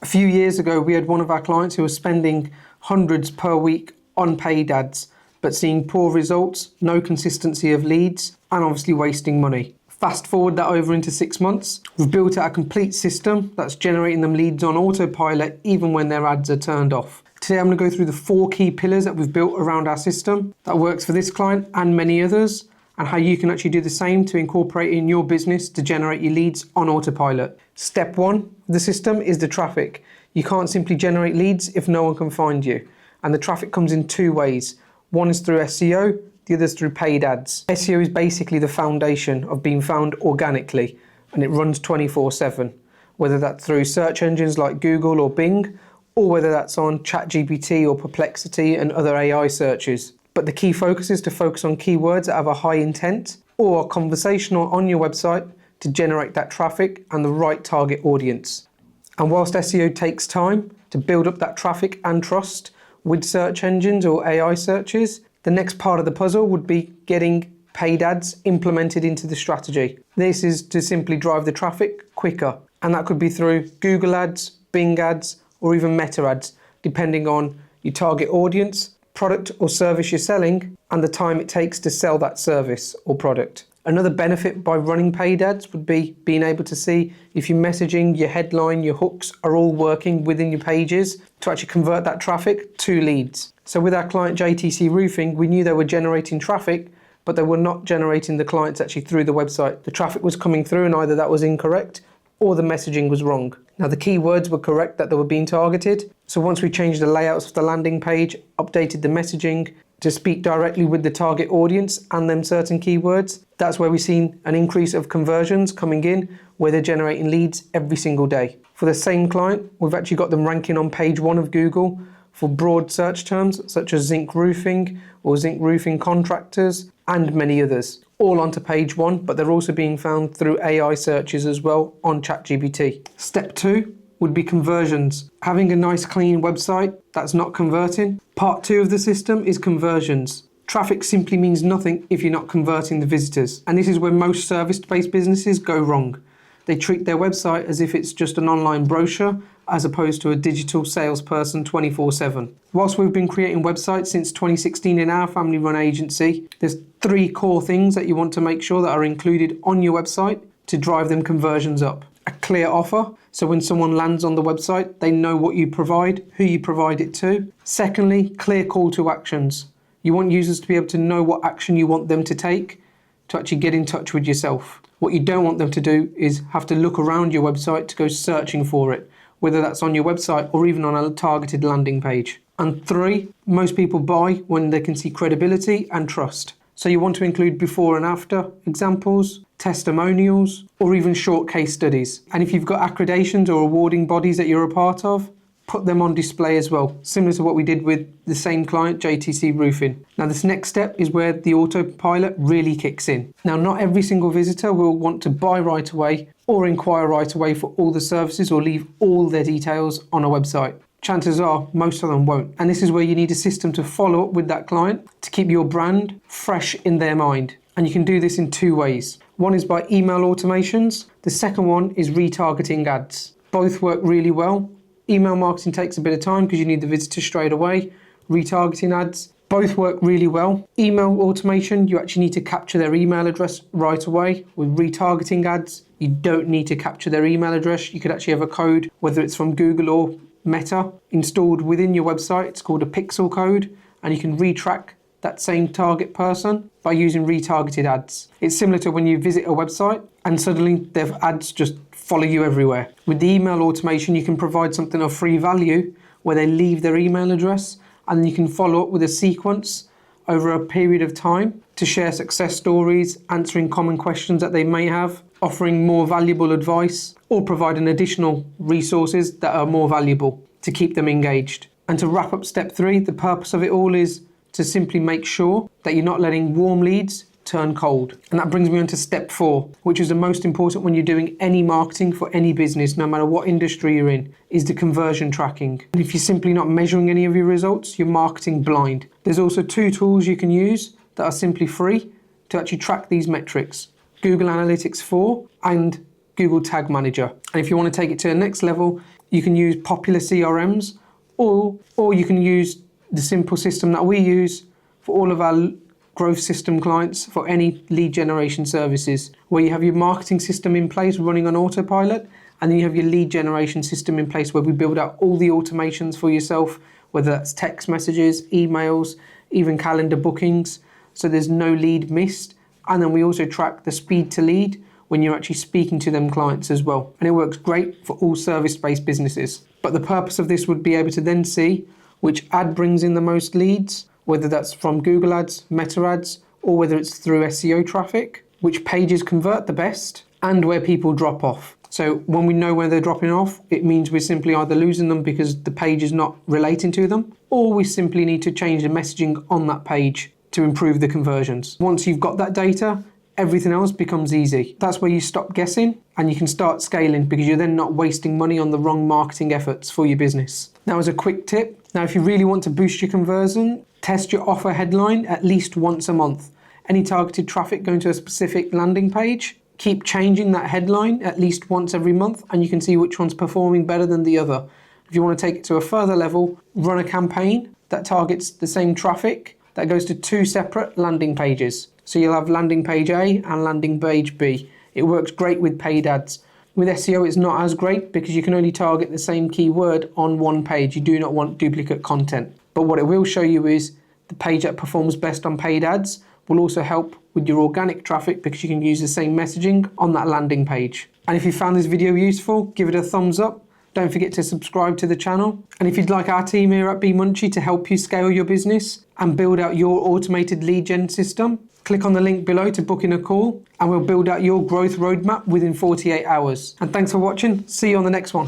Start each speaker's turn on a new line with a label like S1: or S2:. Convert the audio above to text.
S1: A few years ago, we had one of our clients who was spending hundreds per week on paid ads, but seeing poor results, no consistency of leads, and obviously wasting money. Fast forward that over into 6 months, we've built out a complete system that's generating them leads on autopilot even when their ads are turned off. Today I'm going to go through the 4 key pillars that we've built around our system that works for this client and many others, and how you can actually do the same to incorporate in your business to generate your leads on autopilot. Step 1 of the system is the traffic. You can't simply generate leads if no one can find you. And the traffic comes in 2 ways. One is through SEO, the other is through paid ads. SEO is basically the foundation of being found organically, and it runs 24/7, whether that's through search engines like Google or Bing, or whether that's on ChatGPT or Perplexity and other AI searches. But the key focus is to focus on keywords that have a high intent or are conversational on your website to generate that traffic and the right target audience. And whilst SEO takes time to build up that traffic and trust with search engines or AI searches, the next part of the puzzle would be getting paid ads implemented into the strategy. This is to simply drive the traffic quicker, and that could be through Google ads, Bing ads, or even Meta ads, depending on your target audience, product or service you're selling, and the time it takes to sell that service or product. Another benefit by running paid ads would be being able to see if your messaging, your headline, your hooks are all working within your pages to actually convert that traffic to leads. So with our client JTC Roofing, we knew they were generating traffic, but they were not generating the clients actually through the website. The traffic was coming through and either that was incorrect or the messaging was wrong. Now the keywords were correct that they were being targeted. So once we changed the layouts of the landing page, updated the messaging to speak directly with the target audience and them certain keywords, that's where we've seen an increase of conversions coming in where they're generating leads every single day. For the same client, we've actually got them ranking on page 1 of Google for broad search terms such as zinc roofing or zinc roofing contractors and many others, all onto page 1, but they're also being found through AI searches as well on ChatGPT. Step 2 would be conversions. Having a nice clean website that's not converting. Part 2 of the system is conversions. Traffic simply means nothing if you're not converting the visitors. And this is where most service-based businesses go wrong. They treat their website as if it's just an online brochure as opposed to a digital salesperson 24/7. Whilst we've been creating websites since 2016 in our family-run agency, there's 3 core things that you want to make sure that are included on your website to drive them conversions up. A clear offer, so when someone lands on the website, they know what you provide, who you provide it to. Secondly, clear call to actions. You want users to be able to know what action you want them to take to actually get in touch with yourself. What you don't want them to do is have to look around your website to go searching for it, whether that's on your website or even on a targeted landing page. And 3, most people buy when they can see credibility and trust. So you want to include before and after examples, testimonials, or even short case studies. And if you've got accreditations or awarding bodies that you're a part of, put them on display as well, similar to what we did with the same client, JTC Roofing. Now this next step is where the autopilot really kicks in. Now not every single visitor will want to buy right away or inquire right away for all the services or leave all their details on a website. Chances are most of them won't. And this is where you need a system to follow up with that client to keep your brand fresh in their mind. And you can do this in 2 ways. One is by email automations. The second one is retargeting ads. Both work really well. Email marketing takes a bit of time because you need the visitor straight away. Retargeting ads, both work really well. Email automation, you actually need to capture their email address right away. With retargeting ads, you don't need to capture their email address. You could actually have a code, whether it's from Google or Meta, installed within your website. It's called a pixel code, and you can retrack that same target person by using retargeted ads. It's similar to when you visit a website and suddenly their ads just follow you everywhere. With the email automation, you can provide something of free value where they leave their email address, and then you can follow up with a sequence over a period of time to share success stories, answering common questions that they may have, offering more valuable advice, or providing additional resources that are more valuable to keep them engaged. And to wrap up step 3, the purpose of it all is to simply make sure that you're not letting warm leads turn cold. And that brings me on to step 4, which is the most important when you're doing any marketing for any business, no matter what industry you're in, is the conversion tracking. And if you're simply not measuring any of your results, you're marketing blind. There's also 2 tools you can use that are simply free to actually track these metrics: Google Analytics 4 and Google Tag Manager. And if you want to take it to the next level, You can use popular CRMs, or you can use the simple system that we use for all of our growth system clients for any lead generation services, where you have your marketing system in place running on autopilot, and then you have your lead generation system in place where we build out all the automations for yourself, whether that's text messages, emails, even calendar bookings, so there's no lead missed. And then we also track the speed to lead when you're actually speaking to them clients as well. And it works great for all service-based businesses. But the purpose of this would be able to then see which ad brings in the most leads, whether that's from Google Ads, Meta Ads, or whether it's through SEO traffic, which pages convert the best, and where people drop off. So when we know where they're dropping off, it means we're simply either losing them because the page is not relating to them, or we simply need to change the messaging on that page to improve the conversions. Once you've got that data, everything else becomes easy. That's where you stop guessing and you can start scaling, because you're then not wasting money on the wrong marketing efforts for your business. Now, as a quick tip, now if you really want to boost your conversion, test your offer headline at least once a month. Any targeted traffic going to a specific landing page, keep changing that headline at least once every month, and you can see which one's performing better than the other. If you want to take it to a further level, run a campaign that targets the same traffic that goes to 2 separate landing pages. So you'll have landing page A and landing page B. It works great with paid ads. With SEO, it's not as great because you can only target the same keyword on one page. You do not want duplicate content. But what it will show you is the page that performs best on paid ads will also help with your organic traffic, because you can use the same messaging on that landing page. And if you found this video useful, give it a thumbs up. Don't forget to subscribe to the channel. And if you'd like our team here at Bemunchie to help you scale your business and build out your automated lead gen system, click on the link below to book in a call, and we'll build out your growth roadmap within 48 hours. And thanks for watching. See you on the next one.